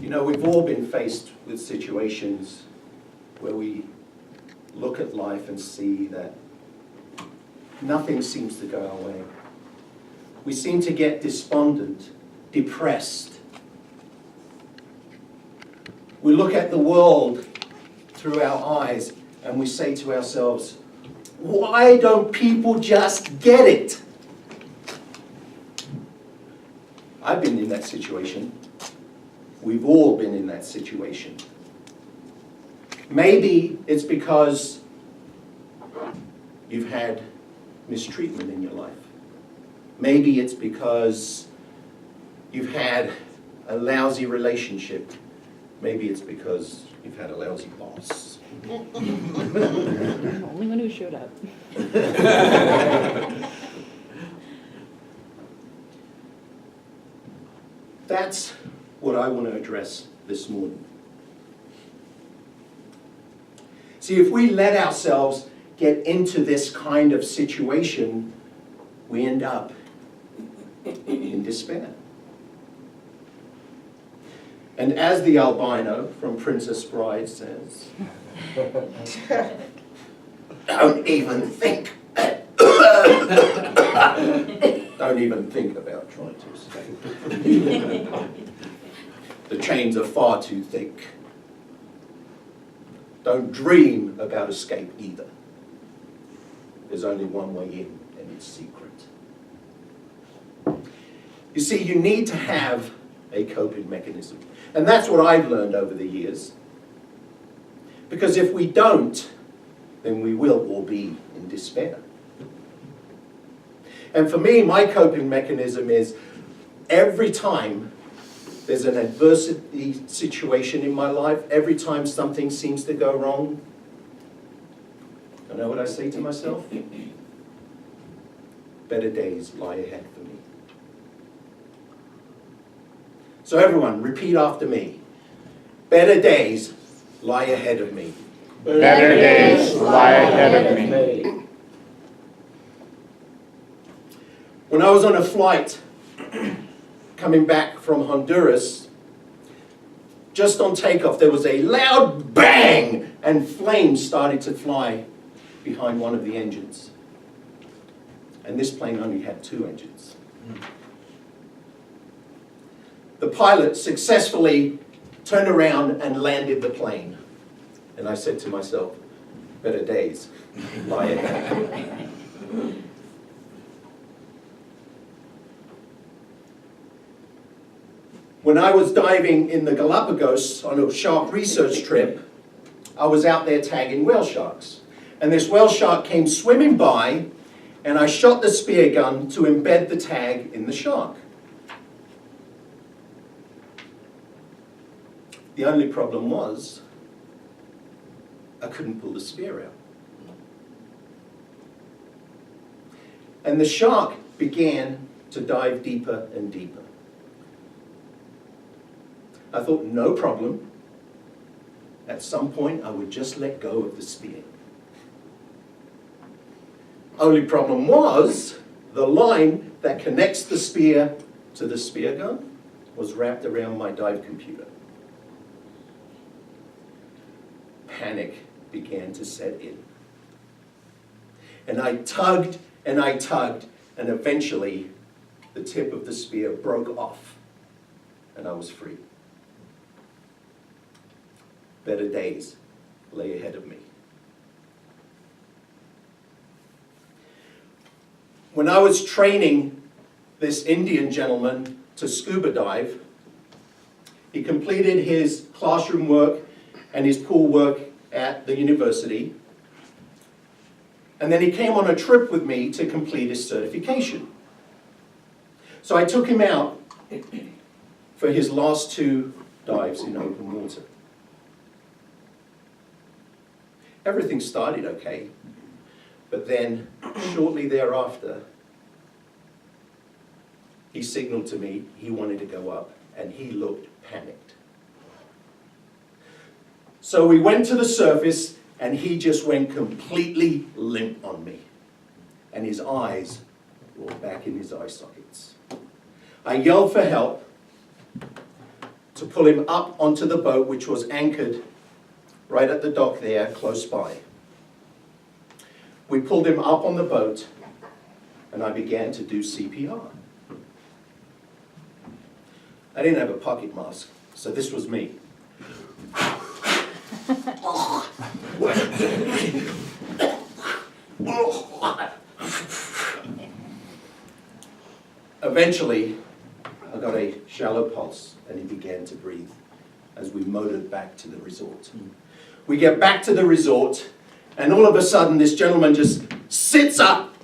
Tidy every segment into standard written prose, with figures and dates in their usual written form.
You know, we've all been faced with situations where we look at life and see that nothing seems to go our way. We seem to get despondent, depressed. We look at the world through our eyes and we say to ourselves, why don't people just get it? I've been in that situation. We've all been in that situation. Maybe it's because you've had mistreatment in your life. Maybe it's because you've had a lousy relationship. Maybe it's because you've had a lousy boss. Only one who showed up. That's what I want to address this morning. See, if we let ourselves get into this kind of situation, we end up in despair. And as the albino from Princess Bride says, don't even think. Don't even think about trying to escape. The chains are far too thick. Don't dream about escape either. There's only one way in, and it's secret. You see, you need to have a coping mechanism. And that's what I've learned over the years. Because if we don't, then we will all be in despair. And for me, my coping mechanism is every time there's an adversity situation in my life, every time something seems to go wrong, you know what I say to myself? Better days lie ahead for me. So everyone, repeat after me. Better days lie ahead of me. Better days lie ahead of me. When I was on a flight coming back from Honduras, just on takeoff, there was a loud bang, and flames started to fly behind one of the engines. And this plane only had 2 engines. The pilot successfully turned around and landed the plane. And I said to myself, better days lie ahead. When I was diving in the Galapagos on a shark research trip, I was out there tagging whale sharks. And this whale shark came swimming by, and I shot the spear gun to embed the tag in the shark. The only problem was, I couldn't pull the spear out. And the shark began to dive deeper and deeper. I thought, no problem. At some point, I would just let go of the spear. Only problem was, the line that connects the spear to the spear gun was wrapped around my dive computer. Panic began to set in. And I tugged, and eventually the tip of the spear broke off, and I was free. Better days lay ahead of me. When I was training this Indian gentleman to scuba dive, he completed his classroom work and his pool work at the university. And then he came on a trip with me to complete his certification. So I took him out for his last 2 dives in open water. Everything started okay, but then shortly thereafter, he signaled to me he wanted to go up, and he looked panicked. So we went to the surface, and he just went completely limp on me, and his eyes were back in his eye sockets. I yelled for help to pull him up onto the boat, which was anchored right at the dock there, close by. We pulled him up on the boat, and I began to do CPR. I didn't have a pocket mask, so this was me. Eventually, I got a shallow pulse, and he began to breathe as we motored back to the resort. We get back to the resort, and all of a sudden, this gentleman just sits up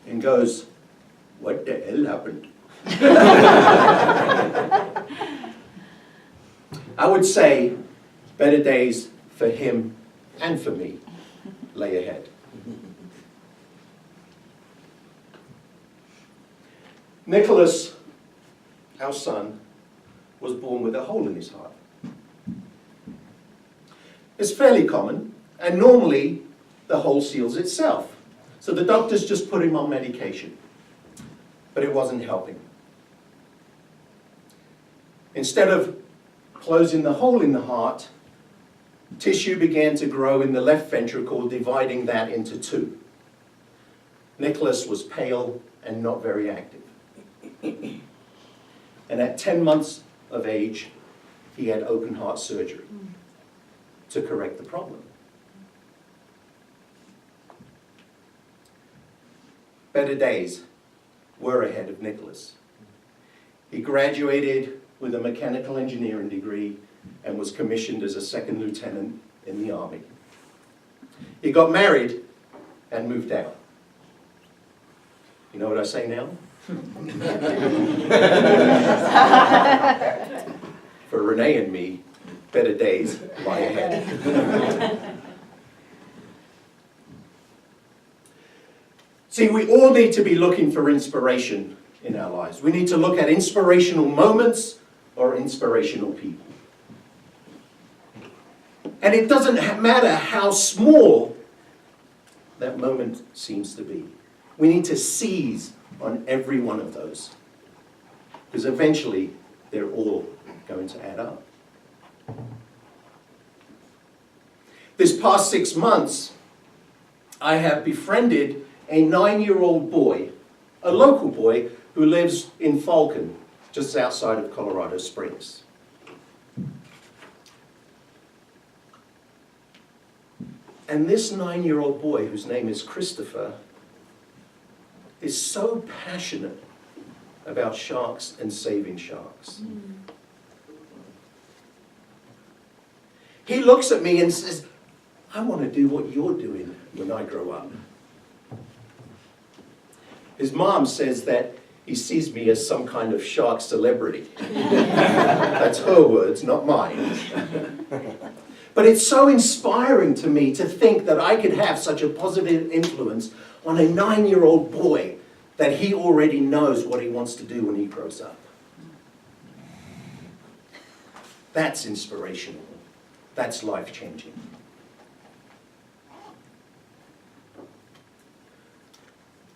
and goes, "What the hell happened?" I would say better days for him and for me lay ahead. Nicholas, our son, was born with a hole in his heart. It's fairly common, and normally the hole seals itself. So the doctors just put him on medication, but it wasn't helping. Instead of closing the hole in the heart, tissue began to grow in the left ventricle, dividing that into two. Nicholas was pale and not very active. And at 10 months of age, he had open heart surgery to correct the problem. Better days were ahead of Nicholas. He graduated with a mechanical engineering degree and was commissioned as a second lieutenant in the Army. He got married and moved out. You know what I say now? For Renee and me, better days lie ahead. See, we all need to be looking for inspiration in our lives. We need to look at inspirational moments or inspirational people. And it doesn't matter how small that moment seems to be. We need to seize on every one of those, because eventually they're all going to add up. This past 6 months, I have befriended a 9-year-old boy, a local boy who lives in Falcon, just outside of Colorado Springs. And this 9-year-old boy, whose name is Christopher, is so passionate about sharks and saving sharks. He looks at me and says, "I want to do what you're doing when I grow up." His mom says that he sees me as some kind of shark celebrity. That's her words, not mine. But it's so inspiring to me to think that I could have such a positive influence on a 9-year-old boy that he already knows what he wants to do when he grows up. That's inspirational. That's life-changing.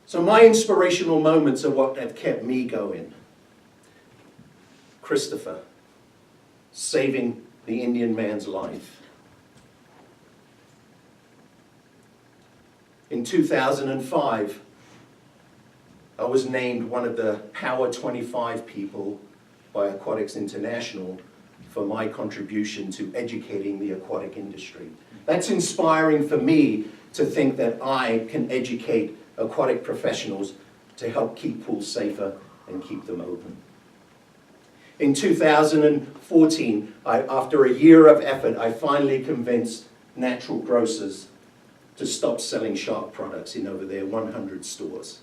So my inspirational moments are what have kept me going. Christopher, saving the Indian man's life. In 2005, I was named one of the Power 25 people by Aquatics International for my contribution to educating the aquatic industry. That's inspiring for me to think that I can educate aquatic professionals to help keep pools safer and keep them open. In 2014, after a year of effort, I finally convinced natural grocers to stop selling shark products in over their 100 stores.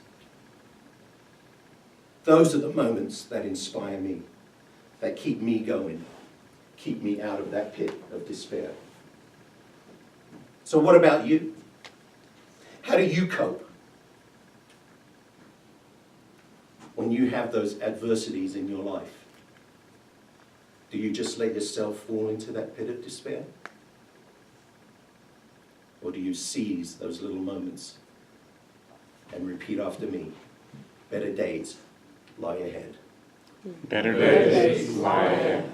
Those are the moments that inspire me, that keep me going, keep me out of that pit of despair. So what about you? How do you cope when you have those adversities in your life? Do you just let yourself fall into that pit of despair? Or do you seize those little moments and repeat after me, better days lie ahead? Better days lie ahead.